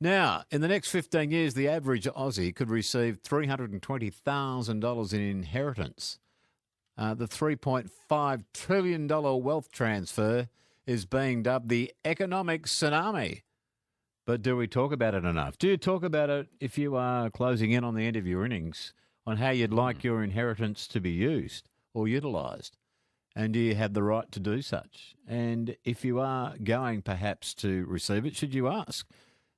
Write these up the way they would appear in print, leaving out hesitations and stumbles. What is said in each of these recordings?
Now, in the next 15 years, the average Aussie could receive $320,000 in inheritance. The $3.5 trillion wealth transfer is being dubbed the economic tsunami. But do we talk about it enough? Do you talk about it if you are closing in on the end of your innings on how you'd like your inheritance to be used or utilised? And do you have the right to do such? And if you are going perhaps to receive it, should you ask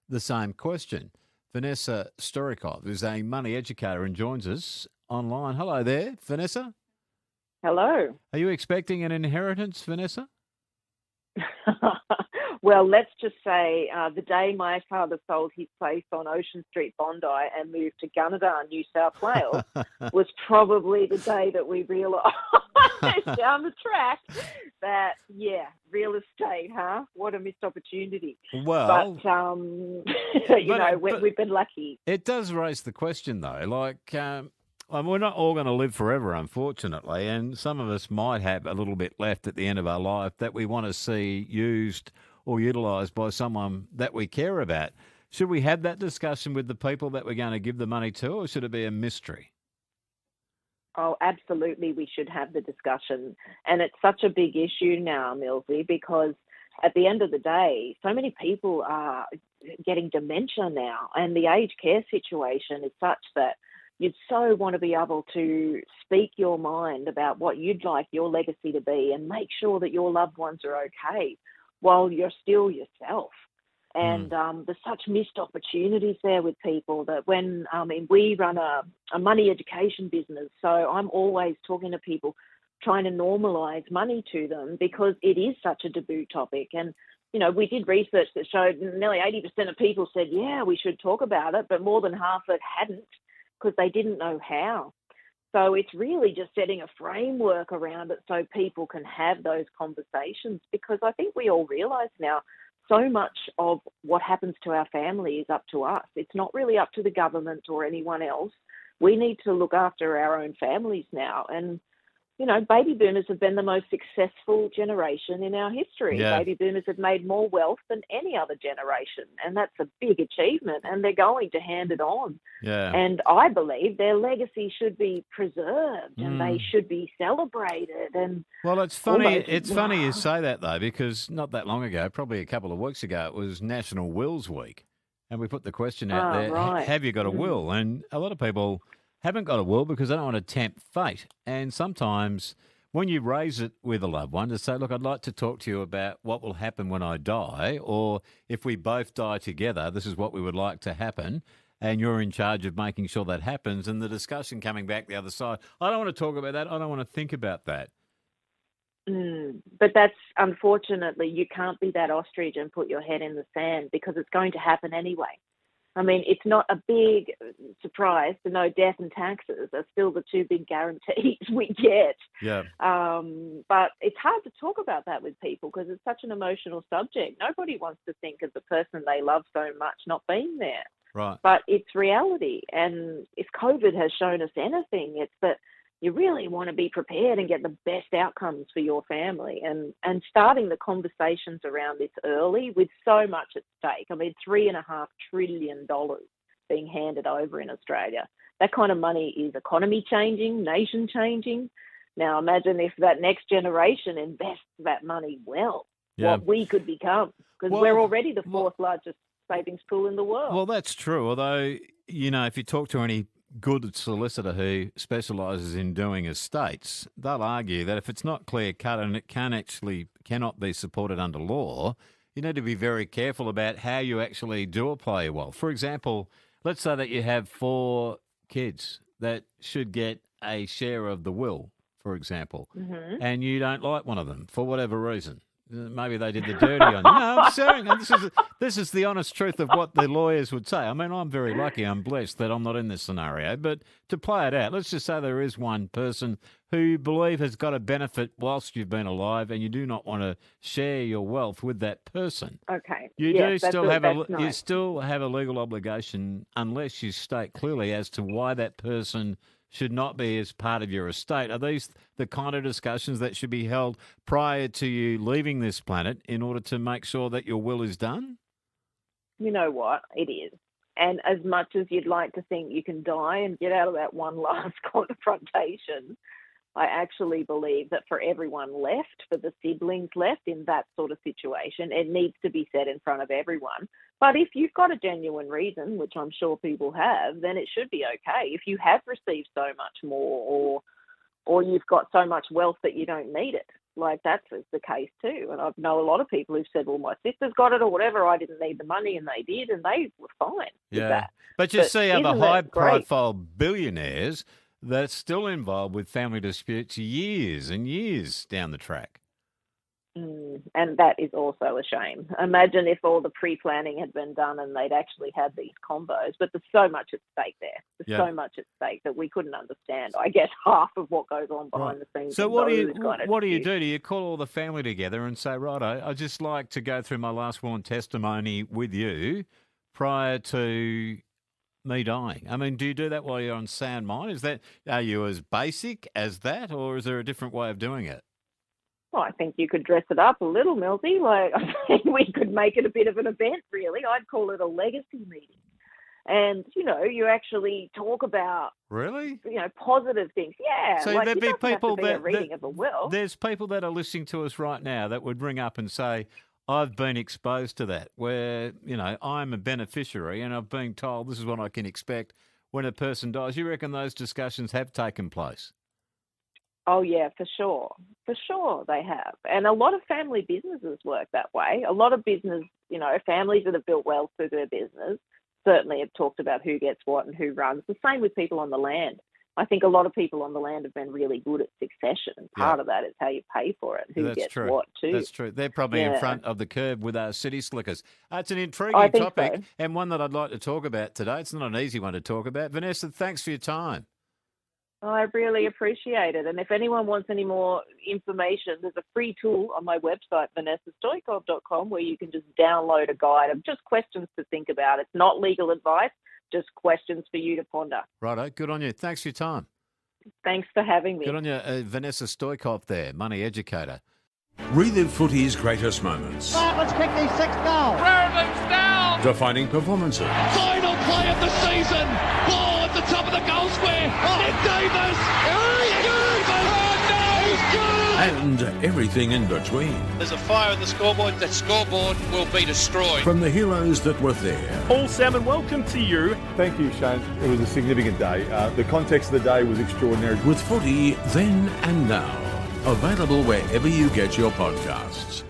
the same question? Vanessa Stoykov is a money educator and joins us online. Hello there, Vanessa. Hello. Are you expecting an inheritance, Vanessa? Well, let's just say the day my father sold his place on Ocean Street, Bondi, and moved to Gunnedah, New South Wales, was probably the day that we realised down the track that, real estate, huh? What a missed opportunity. Well, we've been lucky. It does raise the question, though, we're not all going to live forever, unfortunately, and some of us might have a little bit left at the end of our life that we want to see used or utilised by someone that we care about. Should we have that discussion with the people that we're going to give the money to, or should it be a mystery? Oh, absolutely, we should have the discussion. And it's such a big issue now, Millsy, because at the end of the day, so many people are getting dementia now, and the aged care situation is such that you'd so want to be able to speak your mind about what you'd like your legacy to be and make sure that your loved ones are okay while you're still yourself. And there's such missed opportunities there with people that we run a money education business. So I'm always talking to people, trying to normalise money to them because it is such a taboo topic. And, we did research that showed nearly 80% of people said, yeah, we should talk about it, but more than half it hadn't because they didn't know how. So it's really just setting a framework around it so people can have those conversations, because I think we all realise now so much of what happens to our family is up to us. It's not really up to the government or anyone else. We need to look after our own families now. And, baby boomers have been the most successful generation in our history. Yeah. Baby boomers have made more wealth than any other generation, and that's a big achievement, and they're going to hand it on. Yeah. And I believe their legacy should be preserved and they should be celebrated. And well, it's funny. It's funny you say that, though, because not that long ago, probably a couple of weeks ago, it was National Wills Week, and we put the question out there: right. have you got a will? And a lot of people haven't got a will because they don't want to tempt fate. And sometimes when you raise it with a loved one to say, look, I'd like to talk to you about what will happen when I die, or if we both die together, this is what we would like to happen, and you're in charge of making sure that happens, and the discussion coming back the other side, I don't want to talk about that, I don't want to think about that. But that's, unfortunately, you can't be that ostrich and put your head in the sand because it's going to happen anyway. I mean, it's not a big surprise to know death and taxes are still the two big guarantees we get. Yeah. But it's hard to talk about that with people because it's such an emotional subject. Nobody wants to think of the person they love so much not being there. Right. But it's reality. And if COVID has shown us anything, it's that you really want to be prepared and get the best outcomes for your family, and starting the conversations around this early with so much at stake. I mean, $3.5 trillion being handed over in Australia. That kind of money is economy changing, nation changing. Now imagine if that next generation invests that money well, what we could become, because we're already the fourth largest savings pool in the world. Well, that's true. Although, if you talk to any good solicitor who specialises in doing estates, they'll argue that if it's not clear cut and it cannot be supported under law, you need to be very careful about how you actually do apply your wealth. For example, let's say that you have 4 kids that should get a share of the will, for example, and you don't like one of them for whatever reason. Maybe they did the dirty on you. No, I'm saying this is the honest truth of what the lawyers would say. I mean, I'm very lucky, I'm blessed that I'm not in this scenario. But to play it out, let's just say there is one person who you believe has got a benefit whilst you've been alive, and you do not want to share your wealth with that person. Okay. You still have a legal obligation unless you state clearly as to why that person should not be as part of your estate. Are these the kind of discussions that should be held prior to you leaving this planet in order to make sure that your will is done? You know what? It is. And as much as you'd like to think you can die and get out of that one last confrontation, I actually believe that for everyone left, for the siblings left in that sort of situation, it needs to be said in front of everyone. But if you've got a genuine reason, which I'm sure people have, then it should be okay. If you have received so much more, or you've got so much wealth that you don't need it, like that's the case too. And I know a lot of people who've said, well, my sister's got it or whatever, I didn't need the money, and they did, and they were fine with that. But you see other high-profile billionaires that's still involved with family disputes years and years down the track. And that is also a shame. Imagine if all the pre-planning had been done and they'd actually had these combos. But there's so much at stake there. There's so much at stake that we couldn't understand, I guess, half of what goes on behind the scenes. So what do you do? Do you call all the family together and say, righto, I'd just like to go through my last will and testimony with you prior to me dying? I mean, do you do that while you're on sound mind? Are you as basic as that, or is there a different way of doing it? Well, I think you could dress it up a little, Millsy. Like, I think we could make it a bit of an event, really. I'd call it a legacy meeting. And, you actually talk about, really, positive things. Yeah. So there'd be people that reading of a will. There's people that are listening to us right now that would ring up and say, I've been exposed to that, where, I'm a beneficiary and I've been told this is what I can expect when a person dies. You reckon those discussions have taken place? Oh, yeah, for sure. For sure they have. And a lot of family businesses work that way. A lot of business, families that have built wealth through their business certainly have talked about who gets what and who runs. The same with people on the land. I think a lot of people on the land have been really good at succession. And part of that is how you pay for it, who gets what too. That's true. They're probably in front of the curve with our city slickers. It's an intriguing topic and one that I'd like to talk about today. It's not an easy one to talk about. Vanessa, thanks for your time. I really appreciate it. And if anyone wants any more information, there's a free tool on my website, vanessastoykov.com, where you can just download a guide of just questions to think about. It's not legal advice, just questions for you to ponder. Righto. Good on you. Thanks for your time. Thanks for having me. Good on you. Vanessa Stoykov there, money educator. Relive footy's greatest moments. Let's kick the sixth goal. Brereton's down. Defining performances. Final play of the season. Ball at the top of the goal square. Nick Davis. And everything in between. There's a fire in the scoreboard. That scoreboard will be destroyed. From the heroes that were there. Paul Salmon, welcome to you. Thank you, Shane. It was a significant day. The context of the day was extraordinary. With footy then and now. Available wherever you get your podcasts.